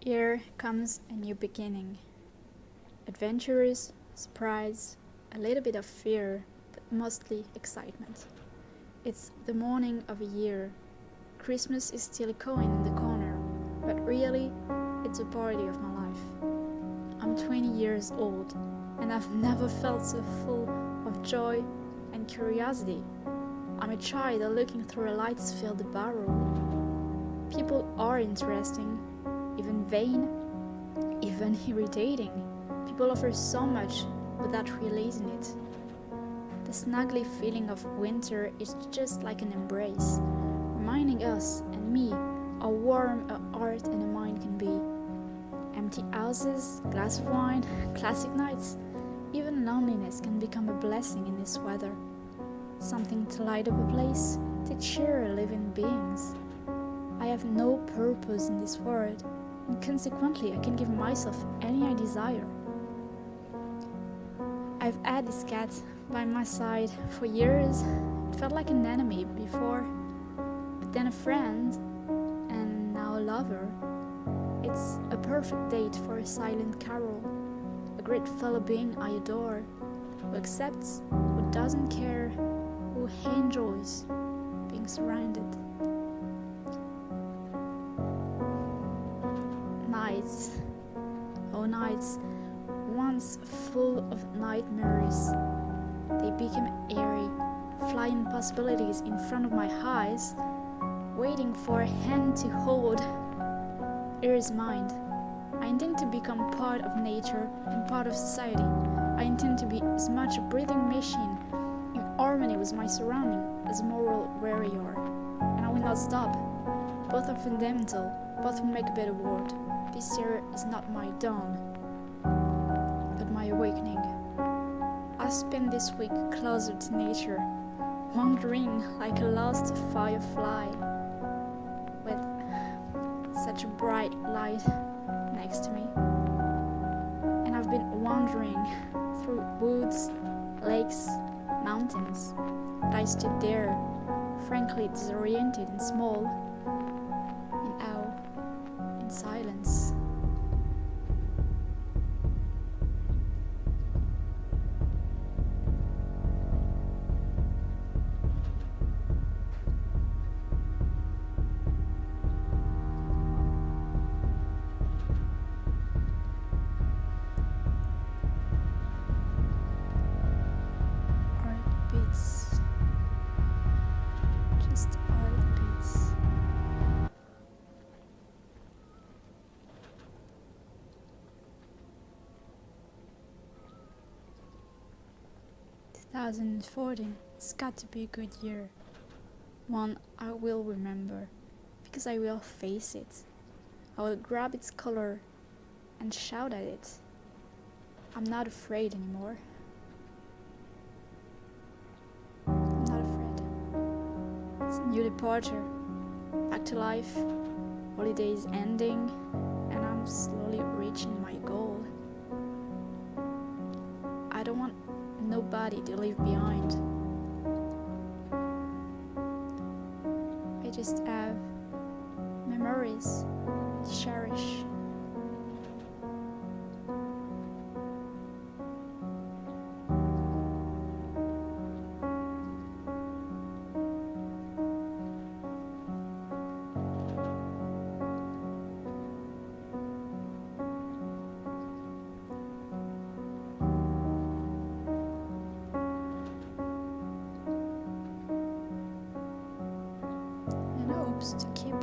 Here comes a new beginning. Adventurous, surprise, a little bit of fear, but mostly excitement. It's the morning of a year. Christmas is still echoing in the corner, but really, it's a party of my life. I'm 20 years old, and I've never felt so full of joy and curiosity. I'm a child looking through a lights-filled barrel. People are interesting, even vain, even irritating. People offer so much without realizing it. The snuggly feeling of winter is just like an embrace, reminding us and me how warm a heart and a mind can be. Empty houses, glass of wine, classic nights, even loneliness can become a blessing in this weather. Something to light up a place, to cheer living beings. I have no purpose in this world, and consequently I can give myself any I desire. I've had this cat by my side for years. It felt like an enemy before, but then a friend, and now a lover. It's a perfect date for a silent carol, a great fellow being I adore, who accepts, who doesn't care, who enjoys being surrounded. Nights, oh nights, once full of nightmares, they became airy, flying possibilities in front of my eyes, waiting for a hand to hold. Here is mine. I intend to become part of nature and part of society. I intend to be as much a breathing machine in harmony with my surrounding as a moral warrior. And I will not stop. Both are fundamental, both will make a better world. This year is not my dawn, but my awakening. I spent this week closer to nature, wandering like a lost firefly, with such a bright light next to me. And I've been wandering through woods, lakes, mountains, but I stood there, frankly disoriented and small, in awe, in silence. Heartbeats, just heartbeats. 2014, it's got to be a good year. One I will remember, because I will face it. I will grab its color and shout at it. I'm not afraid anymore. I'm not afraid. It's a new departure, back to life, holidays ending, and I'm slowly reaching my goal. I don't want nobody to leave behind. I just have memories to cherish. And hopes to keep